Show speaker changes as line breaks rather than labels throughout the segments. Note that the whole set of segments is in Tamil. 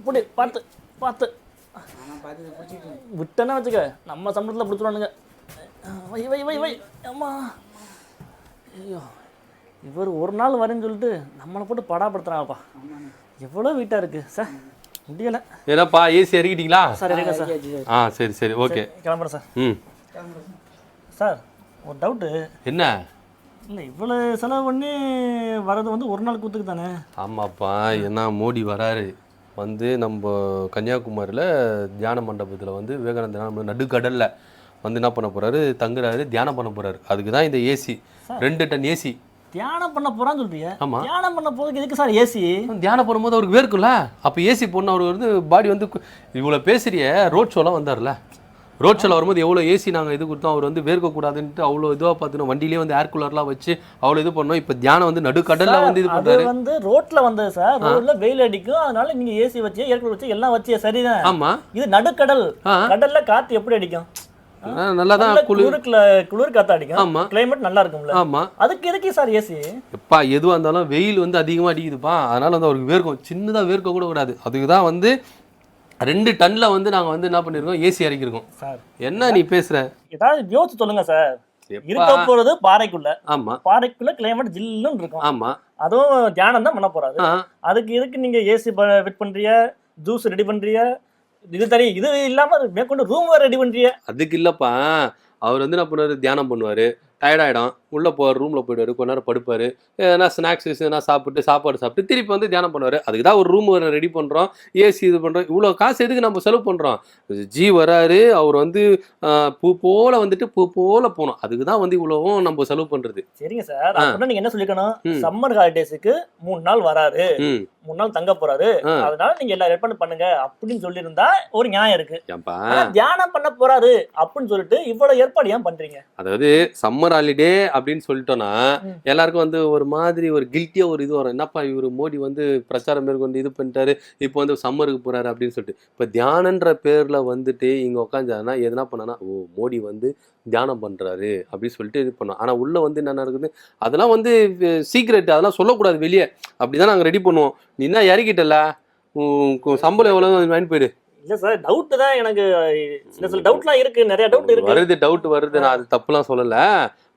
இப்படி பார்த்து பார்த்து விட்டேன்னா வச்சுக்க நம்ம சம்பளத்தில் பிடிச்சிருவானுங்க. வை வை வை வை அம்மா. ஐயோ இவர் ஒரு நாள் வரேன்னு சொல்லிட்டு நம்மளை போட்டு படாப்படுத்துறாங்கப்பா. எவ்வளோ வீட்டாக இருக்குது சார், முடியலை.
ஏன்னாப்பா ஏசி இறக்கிட்டீங்களா?
சார் இருக்கேன் சார்.
ஆ சரி சரி ஓகே
கிளம்புறேன் சார்.
ம்
சார் ஒரு டவுட்டு.
என்ன?
இல்லை இவ்வளோ செலவு பண்ணி வர்றது வந்து ஒரு நாள் கூத்துக்கு தானே?
ஆமாப்பா, ஏன்னா மோடி வராரு வந்து நம்ம கன்னியாகுமரியில் தியான மண்டபத்தில் வந்து விவேகானந்த நடுக்கடலில் வந்து என்ன பண்ண போகிறாரு, தங்குறாரு, தியானம் பண்ண போகிறாரு. அதுக்கு தான் இந்த ஏசி, 2 டன் ஏசி.
தியானம் பண்ண போறான்னு சொல்றீங்க?
ஆமா,
தியானம் பண்ண போறதுக்கு எதுக்கு சார் ஏசி?
தியானம் பண்ணும்போது அவருக்கு வேர்க்கும்ல, அப்போ ஏசி போடணும். அவர் வந்து பாடி வந்து இவ்வளோ பேசுறிய ரோட் ஷோலாம் வந்தார்ல, ரோட் ஷோவில் வரும்போது எவ்வளோ ஏசி நாங்கள் இது கொடுத்தோம். அவர் வந்து வேர்க்கக்கூடாதுன்ட்டு அவ்வளோ இதுவாக பார்த்துனோம். வண்டியிலே வந்து ஏர் கூலர்லாம் வச்சு அவ்வளோ இது பண்ணோம். இப்போ தியானம் வந்து நடுக்கடலில் வந்து இது பண்ணுறாரு.
வந்து ரோட்டில் வந்தது சார், ரோட்டில் வெயில் அடிக்கும், அதனால நீங்கள் ஏசி வச்சு ஏர் கூலர் வச்சு எல்லாம் வச்சு சரிதான்.
ஆமாம்,
இது நடுக்கடல், கடல்ல காற்று எப்படி அடிக்கும்?
நல்லா தான்
குளிர் காற்று அடிக்கும்.
ஆமாம்,
கிளைமேட் நல்லா இருக்கும்ல.
ஆமாம்,
அதுக்கு எதுக்கு சார் ஏசி?
எப்பா எதுவாக இருந்தாலும் வெயில் வந்து அதிகமாக அடிக்குதுப்பா, அதனால் வந்து அவருக்கு வேர்க்கும். சின்னதாக வேர்க்க கூட கூடாது. அதுக்கு தான் வந்து 2 டன்ல வந்து நாங்கள் வந்து என்ன பண்ணியிருக்கோம், ஏசி இறக்கிருக்கோம்.
சார்
என்ன நீ பேசுற?
ஏதாவது யோசிச்சு சொல்லுங்க சார். இருக்க போறது பாறைக்குள்ள.
ஆமா,
பாறைக்குள்ள கிளைமேட் ஜில்லுன்னு இருக்கும்.
ஆமா,
அதுவும் தியானம் தான் பண்ண போறாரு. அதுக்கு எதுக்கு நீங்க ஏசி ஃபிட் பண்றிய, ஜூஸ் ரெடி பண்றிய, இது தனி, இது இல்லாம மேற்கொண்டு ரூம் ரெடி பண்றிய?
அதுக்கு இல்லப்பா, அவர் வந்து என்ன பண்ணுவாரு, தியானம் பண்ணுவாரு, டயர்டாயிடும், உள்ளே போவார், ரூமில் போயிடுவார், கொஞ்ச நேரம் படுப்பார், எதனா ஸ்நாக்ஸ் எதனா சாப்பாடு சாப்பிட்டு திருப்பி வந்து தியானம் பண்ணுவார். அதுக்கு தான் ஒரு ரூம் ரெடி பண்ணுறோம், ஏசி இது பண்ணுறோம். இவ்வளோ காசு எதுக்கு நம்ம செலவு பண்ணுறோம்? ஜி வராரு, அவர் வந்து பூ போல வந்துட்டு பூ போல போகணும். அதுக்கு தான் வந்து இவ்வளவும் நம்ம செலவு பண்ணுறது.
சரிங்க சார், அப்படின்னா நீங்கள் என்ன சொல்லிக்கணும், சம்மர் ஹாலிடேஸுக்கு 3 நாள் வராரு, 3 நாள் தங்க போறாரு, அதனால நீங்க எல்லாம் ரெட் பண்ணுங்க அப்படின்னு சொல்லியிருந்தா ஒரு நியாயம் இருக்கு. தியானம் பண்ண போறாரு அப்படின்னு சொல்லிட்டு இவ்வளவு ஏற்பாடு ஏன் பண்றீங்க?
அதாவது சம்மர் ஹாலிடே அப்படின்னு சொல்லிட்டோம்னா எல்லாருக்கும் வந்து ஒரு மாதிரி ஒரு கில்ட்டியா ஒரு இது வரும். என்னப்பா இவரு மோடி வந்து பிரச்சாரம் மேற்கொண்டு இது பண்ணிட்டாரு, இப்போ வந்து சம்மருக்கு போறாரு அப்படின்னு சொல்லிட்டு. இப்போ தியானன்ற பேர்ல வந்துட்டு இங்க உட்காந்துனா எதுனா பண்ணனா, ஓ மோடி வந்து தியானம் பண்றாரு அப்படின்னு சொல்லிட்டு இது பண்ணோம். ஆனா உள்ள வந்து என்ன நடக்குது, அதெல்லாம் வந்து சீக்ரெட், அதெல்லாம் சொல்லக்கூடாது வெளியே. அப்படிதான் நாங்க ரெடி பண்ணுவோம். நீ என்ன இறக்கிட்டல, சம்பளம் எவ்வளவு வாங்கி போயிடு.
இல்ல சார், டவுட் தான் எனக்கு, சில டவுட்லாம் இருக்கு, நிறைய டவுட் இருக்கு.
டவுட் வருது, நான் அது தப்புலாம் சொல்லல.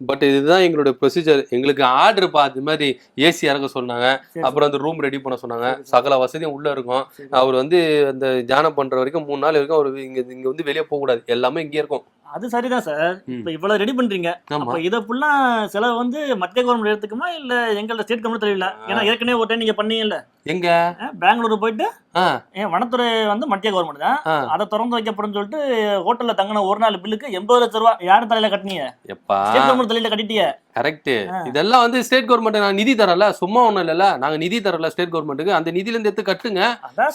பட் இதுதான் எங்களுடைய ப்ரொசீஜர். எங்களுக்கு ஆர்டர் பார்த்து மாதிரி ஏசி இறக்க சொன்னாங்க, அப்புறம் அந்த ரூம் ரெடி பண்ண சொன்னாங்க, சகல வசதியும் உள்ள இருக்கும். அவர் வந்து அந்த தியானம் பண்ற வரைக்கும் 3 நாள் வரைக்கும் அவர் இங்க வந்து வெளியே போக கூடாது, எல்லாமே இங்கே இருக்கும்.
அது சரிதான் சார். இப்ப இவ்வளவு ரெடி பண்றீங்க, அப்ப இத ஃபுல்லா செலவு வந்து மத்திய கவர்மெண்ட் எடுத்துக்குமா இல்ல எங்களோட ஸ்டேட் கவர்மெண்ட் தெரியல? ஏன்னா ஏற்கனவே ஒரு டைம் நீங்க பண்ணீங்கல்ல,
எங்க
பெங்களூர் போயிட்டு வனத்துறை வந்து மத்திய கவர்மெண்ட் தான், அதை திறந்து வைக்கப்படும் சொல்லிட்டு ஹோட்டல்ல தங்கின ஒரு நாள் பில்லுக்கு 80 லட்சம் ரூபாய் யாரு தலையில கட்டினீங்க? ஸ்டேட் கவர்மெண்ட் தலையில கட்டிட்டீங்க.
கரெக்ட். இதெல்லாம் வந்து ஸ்டேட் கவர்மெண்ட் நாங்க நிதி தரல, சும்மா ஒண்ணும் இல்ல, நாங்க நிதி தரல ஸ்டேட் கவர்மெண்ட்டுக்கு. அந்த நிதியில இருந்து எடுத்து கட்டுங்க,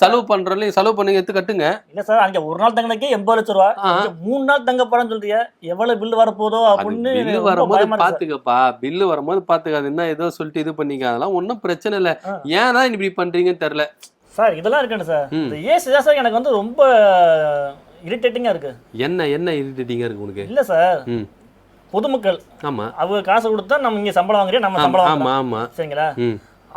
செலவு பண்றதுல செலவு பண்ணுங்க, எடுத்து கட்டுங்க.
இல்ல சார், அங்க ஒரு நாள் தங்கினக்கே 80 லட்சம் ரூபாய், 3 நாள் தங்க போறேன்னு சொல்றீங்க. எவ்வளவு பில்லு வர போதோ அப்படின்னு
பில்லு வரும்போது பாத்துக்கப்பா, பில்லு வரும்போது பாத்துக்காது. என்ன ஏதோ சொல்லிட்டு இது பண்ணிக்க, அதெல்லாம் ஒன்னும் பிரச்சனை இல்ல. ஏன் தான் இப்படி பண்றீங்கன்னு தெரியல
சார். இதெல்லாம் இருக்குன்னு சார், இந்த ஏசி தான் சார் எனக்கு வந்து ரொம்ப இரிட்டேட்டிங்கா இருக்கு.
என்ன இரிட்டேட்டிங்கா இருக்கு உனக்கு?
இல்ல சார், பொதுமக்கள்
ஆமா,
அவங்க காசு கொடுத்தா நம்ம இங்க சம்பளம் வாங்குறோம், நம்ம சம்பளம் வாங்குறோம், சரிங்களா?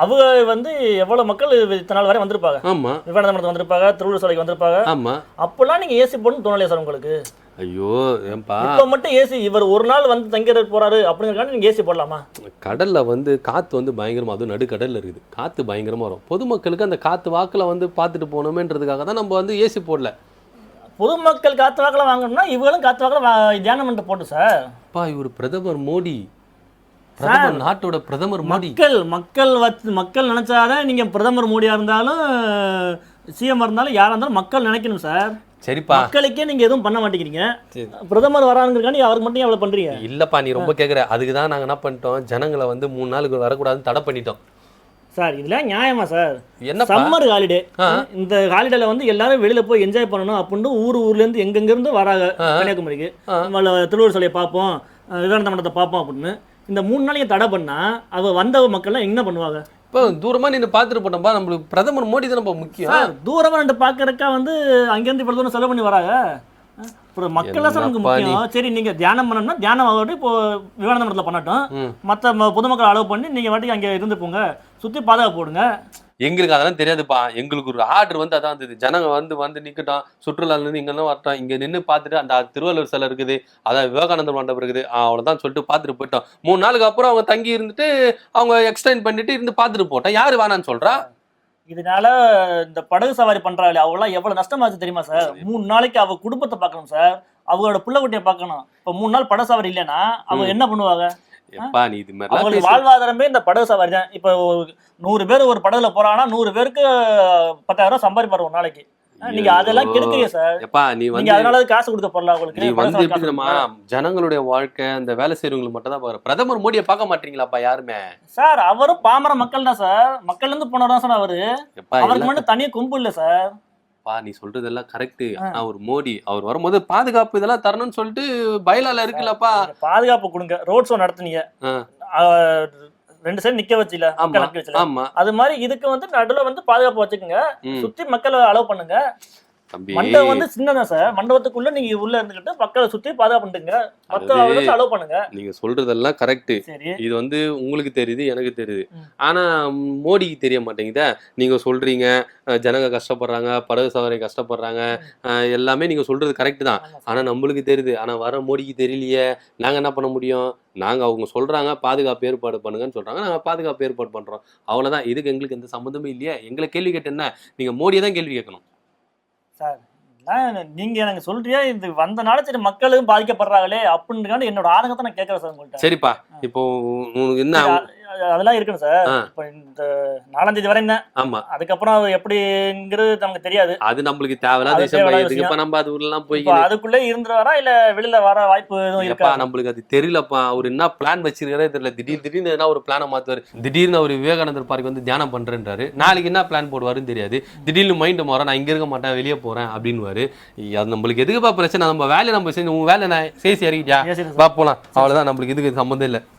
அவங்க வந்து எவ்வளவு மக்கள் இத்தனை நாள் வரை வந்திருப்பாங்க, விவேகானந்தபுரத்துக்கு வந்திருப்பாங்க, திருவள்ளுவர் சிலைக்கு வந்திருப்பாங்க. அப்பெல்லாம் நீங்க ஏசி போடணும்னு தோணலையா சார் உங்களுக்கு?
ஐயோ ஏன்பா,
இப்ப மட்டும் ஏசி, இவர் ஒரு நாள் வந்து தங்கிட போறாரு அப்படிங்கறதுக்காக நீங்க ஏசி போடலாமா?
கடல்ல வந்து காத்து வந்து பயங்கரமா, அதுவும் நடுக்கடல்ல இருக்குது, காத்து பயங்கரமா வரும். பொதுமக்களுக்கு அந்த காத்து வாக்குல வந்து பார்த்துட்டு போகணுமேன்றதுக்காக தான் நம்ம வந்து ஏசி போடல.
பொதுமக்கள் காத்து வாக்கில் வாங்கணும்னா இவங்களும் காத்து வாக்கில் தியானம் பண்ணிட்டு போட்டு சார்.
இவர் பிரதமர் மோடி, பிரதமர், நாட்டோட பிரதமர் மோடி.
மக்கள் நினைச்சாதான் நீங்க பிரதமர் மோடியா இருந்தாலும் சிஎம் இருந்தாலும் யாரா இருந்தாலும் மக்கள் நினைக்கணும் சார். சரிப்பா, மக்களுக்கே நீங்க எதுவும் பண்ண மாட்டேங்கிறீங்க, பிரதமர் வராங்கிறக்காண்டி அவருக்கு மட்டும் எவ்வளவு பண்றீங்க? இல்லப்பா, நீ ரொம்ப கேக்குற. அதுக்கு தான் நாங்க என்ன பண்ணிட்டோம், ஜனங்களை வந்து 3 நாளுக்கு வரக்கூடாதுன்னு தடை பண்ணிட்டோம் சார். இதுல நியாயமா சார்? என்ன சம்மர் ஹாலிடே, இந்த ஹாலிடேல வந்து எல்லாரும் வெளியில போய் என்ஜாய் பண்ணணும் அப்படின்னு ஊர்ல இருந்து எங்கெங்க இருந்து வராங்க கன்னியாகுமரிக்கு, திருவள்ளுவர் சிலையை பார்ப்போம், விவேகானந்த மண்டபத்தை பார்ப்போம் அப்படின்னு. இந்த 3 நாளைக்கு தடை பண்ணா அவ வந்த மக்கள்லாம் என்ன பண்ணுவாங்க? இப்போ தூரமா நின்று பார்த்துட்டு போட்டோம்பா, நம்மளுக்கு பிரதமர் மோடி தான் நம்ம முக்கியம். தூரமா நின்று பார்க்கறக்கா வந்து அங்கேருந்து இவ்வளவு தூரம் செலவு பண்ணி வராங்க. மக்கள் தான் நமக்கு முக்கியம். சரி, நீங்க தியானம் பண்ணணும்னா தியானம் ஆகட்டும், இப்போ விவேகானந்த மண்டபத்தில் பண்ணட்டும், மற்ற பொதுமக்கள் அளவு பண்ணி நீங்க வாட்டிக்கு அங்கே இருந்து போங்க, சுற்றி பாதுகாப்பு போடுங்க.
எங்களுக்கு அதெல்லாம் தெரியாதுப்பா, எங்களுக்கு ஒரு ஆர்டர் வந்து அதான் இருந்தது, ஜனங்க வந்து நிக்கட்டும், சுற்றுலால இருந்து இங்க இருந்து வரட்டும், இங்க நின்று பார்த்துட்டு அந்த திருவள்ளுவர் சிலை இருக்குது, அதான் விவேகானந்தர் மண்டபம் இருக்குது, அவ்வளவுதான் சொல்லிட்டு பார்த்துட்டு போயிட்டோம். 3 நாளுக்கு அப்புறம் அவங்க தங்கி இருந்துட்டு அவங்க எக்ஸ்டெண்ட் பண்ணிட்டு இருந்து பார்த்துட்டு போட்டோம். யாரு வேணான்னு சொல்றா?
இதனால இந்த படகு சவாரி பண்றாங்களே அவங்களாம் எவ்வளவு நஷ்டமாச்சு தெரியுமா சார்? 3 நாளைக்கு அவ குடும்பத்தை பார்க்கணும் சார், அவங்களோட புள்ள குட்டியை பார்க்கணும். இப்ப 3 நாள் படகு சவாரி இல்லைன்னா அவங்க என்ன பண்ணுவாங்க?
எப்பா நீ இது மாதிரி
அவங்களுக்கு வாழ்வாதாரமே இந்த படகு சவாரி தான். இப்ப 100 பேர் ஒரு படகுல போறாங்கன்னா 100 பேருக்கு 10,000 ரூபாய் சம்பாதிப்பாரு ஒரு நாளைக்கு. நீங்க அதெல்லாம் கெடுக்கிறீங்க சார்.
எப்பா நீ
நீங்க அதனால காசு கொடுக்க போறல உங்களுக்கு.
நீ வந்து எப்படி தெரியுமா, ஜனங்களுடைய வாழ்க்கை அந்த வேலை செய்யறவங்களுக்கு மட்டும் தான் பாக்குற. பிரதமர் மோடியை பார்க்க மாட்டீங்களாப்பா யாருமே?
சார் அவரும் பாமர மக்கள் தான் சார், மக்கள்ல இருந்து போனதான் சார் அவரு. அவருக்கு மட்டும் தனியா கொம்பு இல்ல சார்.
நீ சொல்றதெல்லாம் கரெக்ட். ஆனா ஒரு மோடி அவர் வரும்போது பாதுகாப்பு இதெல்லாம் தரணும்னு சொல்லிட்டு பைலால இருக்குல்லப்பா.
பாதுகாப்பு கொடுங்க. ரோட் ஷோ நடத்துனீங்க, 2 சைடு நிக்க வச்சுல, மக்கள் நிக்க வச்சுல. அது மாதிரி இதுக்கு வந்து நடுவுல வந்து பாதுகாப்பு வச்சுக்கோங்க, சுத்தி மக்களை அலோவ் பண்ணுங்க. மண்டபம் வந்து சின்னதான் சார், மண்டபத்துக்குள்ள நீங்க உள்ள இருந்துகிட்டு மக்களை சுத்தி பாதுகாப்பு பண்ணுங்க, மத்த அலோவ் பண்ணுங்க.
நீங்க சொல்றதெல்லாம் கரெக்ட். இது வந்து உங்களுக்கு தெரியுது, எனக்கு தெரியுது, ஆனா மோடிக்கு தெரிய மாட்டேங்குதா? நீங்க சொல்றீங்க ஜனங்க கஷ்டப்படுறாங்க, படகு சவாரி கஷ்டப்படுறாங்க, எல்லாமே நீங்க சொல்றது கரெக்ட் தான். ஆனா நம்மளுக்கு தெரியுது, ஆனா வர மோடிக்கு தெரியலையே. நாங்க என்ன பண்ண முடியும்? நாங்க அவங்க சொல்றாங்க பாதுகாப்பு ஏற்பாடு பண்ணுங்கன்னு சொல்றாங்க, நாங்க பாதுகாப்பு ஏற்பாடு பண்றோம், அவ்வளவுதான். இதுக்கு எங்களுக்கு எந்த சம்மந்தமே இல்லையா? எங்களை கேள்வி கேட்டு என்ன? நீங்க மோடியை தான் கேள்வி கேட்கணும்
சார். நீங்க எனக்கு சொல்றியா இது வந்த நாள சரி மக்களும் பாதிக்கப்படுறாங்களே அப்படின்னு என்னோட ஆதங்கத்தை நான் கேட்கறேன் சார் உங்கள்கிட்ட.
சரிப்பா, இப்போ உங்களுக்கு என்ன
அதெல்லாம் இருக்கணும் சார். இப்ப இந்த 4ஆம் தேதி வரையும் தான்.
ஆமா,
அதுக்கப்புறம் எப்படிங்கிறது நமக்கு தெரியாது.
அது நம்மளுக்கு தேவையில்லாத விஷயம். நம்ம அது ஊர்லாம் போய்
அதுக்குள்ளே இருந்து வரா இல்ல வெளியில வர வாய்ப்பு எதுவும் இருக்கா?
நம்மளுக்கு அது தெரியலப்பா. அவர் என்ன பிளான் வச்சிருக்காரே தெரியல. திடீர்னு என்ன ஒரு பிளானை மாத்துவாரு. திடீர்னு அவர் விவேகானந்தர் பார்க் வந்து தியானம் பண்றேன்றாரு, நாளைக்கு என்ன பிளான் போடுவாருன்னு தெரியாது. திடீர்னு மைண்ட் மாற, நான் இங்க இருக்க மாட்டேன் வெளியே போறேன் அப்படின்னு. அது நம்மளுக்கு எதுக்குப்பா பிரச்சனை? நம்ம வேலையை நம்ம செஞ்சு, உங்க வேலை நான் சேசி இறக்கிட்டியா, போலாம், அவ்வளவுதான். நம்மளுக்கு இதுக்கு சம்பந்தம் இல்லை.